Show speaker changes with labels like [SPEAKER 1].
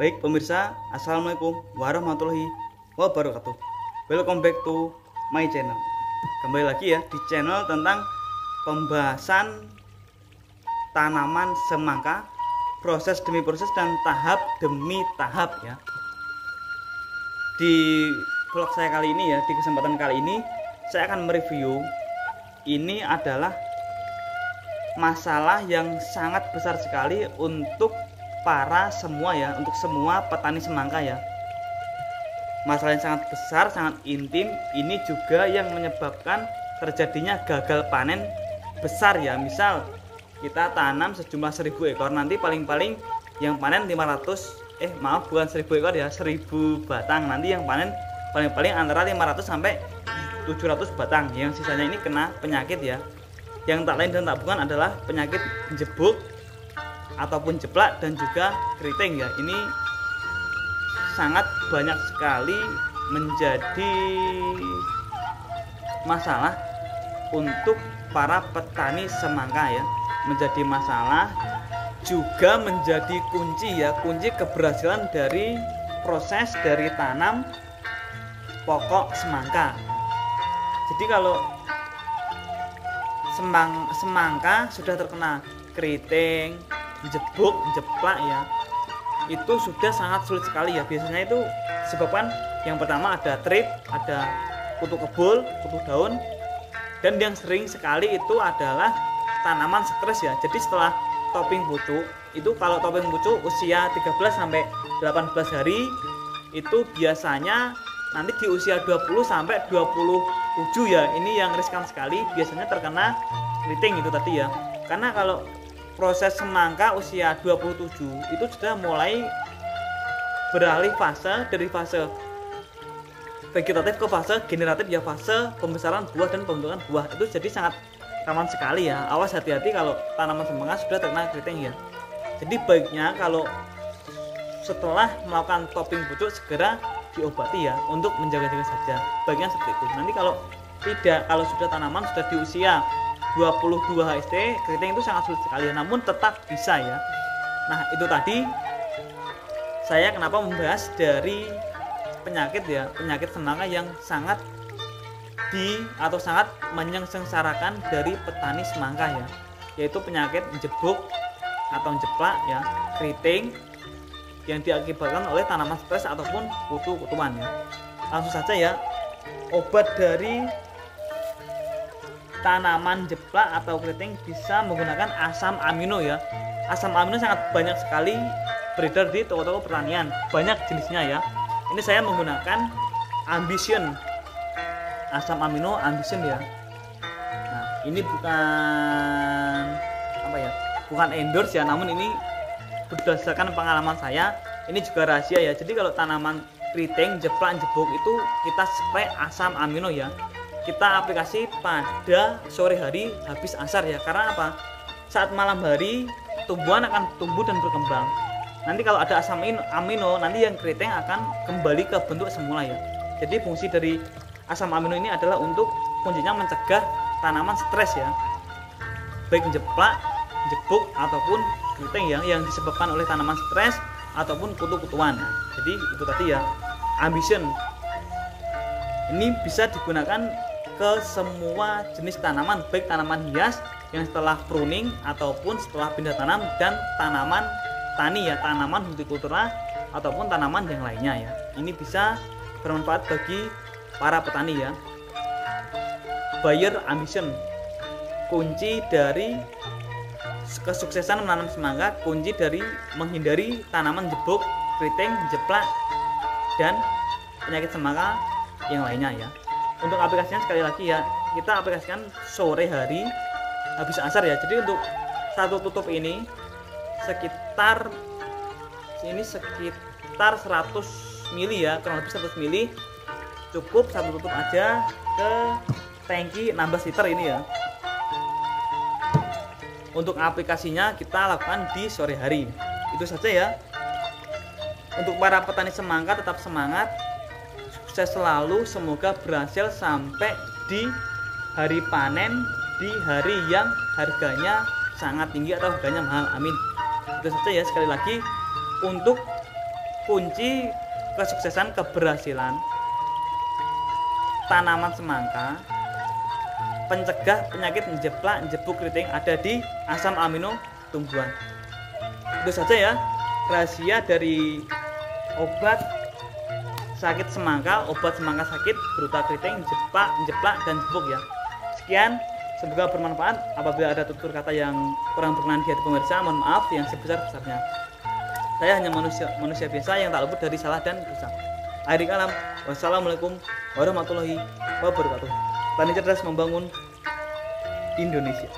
[SPEAKER 1] Baik pemirsa, assalamualaikum warahmatullahi wabarakatuh. Welcome back to my channel. Kembali lagi ya di channel tentang pembahasan tanaman semangka, proses demi proses dan tahap demi tahap ya. Di vlog saya kali ini ya, di kesempatan kali ini saya akan mereview. Ini adalah masalah yang sangat besar sekali untuk para semua ya, untuk semua petani semangka ya. Masalah yang sangat besar, sangat intim. Ini juga yang menyebabkan terjadinya gagal panen besar ya. Misal kita tanam sejumlah 1000 ekor, nanti paling-paling yang panen 1000 ekor ya, 1000 batang. Nanti yang panen paling-paling antara 500 sampai 700 batang. Yang sisanya ini kena penyakit ya. Yang tak lain dan tak bukan adalah penyakit jebuk ataupun jeplak dan juga keriting ya. Ini sangat banyak sekali menjadi masalah untuk para petani semangka ya. Menjadi masalah juga menjadi kunci ya, kunci keberhasilan dari proses dari tanam pokok semangka. Jadi kalau semangka sudah terkena keriting, jebuk, jeplak ya, itu sudah sangat sulit sekali ya. Biasanya itu disebabkan yang pertama ada trip, ada kutu kebul, kutu daun, dan yang sering sekali itu adalah tanaman stres ya. Jadi setelah topping pucuk itu, kalau topping pucuk usia 13 sampai 18 hari itu biasanya nanti di usia 20 sampai 27 ya, ini yang riskan sekali, biasanya terkena keriting itu tadi ya. Karena kalau proses semangka usia 27 itu sudah mulai beralih fase dari fase vegetatif ke fase generatif ya, fase pembesaran buah dan pembentukan buah. Itu jadi sangat rawan sekali ya. Awas, hati-hati kalau tanaman semangka sudah terkena keriting ya. Jadi baiknya kalau setelah melakukan topping pucuk segera diobati ya, untuk menjaga-jaga saja. Baiknya seperti itu. Nanti kalau tidak, kalau sudah tanaman sudah di usia 22 HST, keriting itu sangat sulit sekali ya, namun tetap bisa ya. Nah, itu tadi saya kenapa membahas dari penyakit ya, penyakit semangka yang sangat sangat menyengsarakan dari petani semangka ya, yaitu penyakit jebuk atau jeplak ya, keriting yang diakibatkan oleh tanaman stres ataupun kutu-kutuan ya. Langsung saja ya, obat dari tanaman jeplak atau keriting bisa menggunakan asam amino ya. Asam amino sangat banyak sekali beredar di toko-toko pertanian, banyak jenisnya ya. Ini saya menggunakan Ambition, asam amino Ambition ya. Nah, ini bukan bukan endorse ya, namun ini berdasarkan pengalaman saya. Ini juga rahasia ya. Jadi kalau tanaman keriting, jeplak, jebuk itu kita spray asam amino ya, kita aplikasi pada sore hari habis asar ya. Karena apa? Saat malam hari tumbuhan akan tumbuh dan berkembang. Nanti kalau ada asam amino, nanti yang keriting akan kembali ke bentuk semula ya. Jadi fungsi dari asam amino ini adalah untuk kuncinya mencegah tanaman stres ya, baik jeplak, jebuk ataupun keriting yang disebabkan oleh tanaman stres ataupun kutu-kutuan. Jadi itu tadi ya, Ambition. Ini bisa digunakan ke semua jenis tanaman, baik tanaman hias yang setelah pruning ataupun setelah pindah tanam, dan tanaman tani ya, tanaman hortikultura ataupun tanaman yang lainnya ya. Ini bisa bermanfaat bagi para petani ya. Bayer Ambition, kunci dari kesuksesan menanam semangka, kunci dari menghindari tanaman jebuk, keriting, jeplak, dan penyakit semangka yang lainnya ya. Untuk aplikasinya sekali lagi ya, kita aplikasikan sore hari habis asar ya. Jadi untuk satu tutup ini sekitar 100 mili ya, kurang lebih 100 mili, cukup satu tutup aja ke tangki 16 liter ini ya. Untuk aplikasinya kita lakukan di sore hari. Itu saja ya. Untuk para petani semangka, tetap semangat, sukses selalu, semoga berhasil sampai di hari panen, di hari yang harganya sangat tinggi atau harganya mahal. Amin. Itu saja ya. Sekali lagi, untuk kunci kesuksesan keberhasilan tanaman semangka, pencegah penyakit jeplak, jebuk, keriting ada di asam amino tumbuhan. Itu saja ya rahasia dari obat sakit semangka, obat semangka sakit berupa keriting, jeplak, dan jebuk ya. Sekian, semoga bermanfaat. Apabila ada tutur kata yang kurang berkenan di hati pemirsa, mohon maaf yang sebesar-besarnya. Saya hanya manusia biasa yang tak luput dari salah dan dosa. Akhir kalam, wassalamualaikum warahmatullahi wabarakatuh. Tani cerdas membangun Indonesia.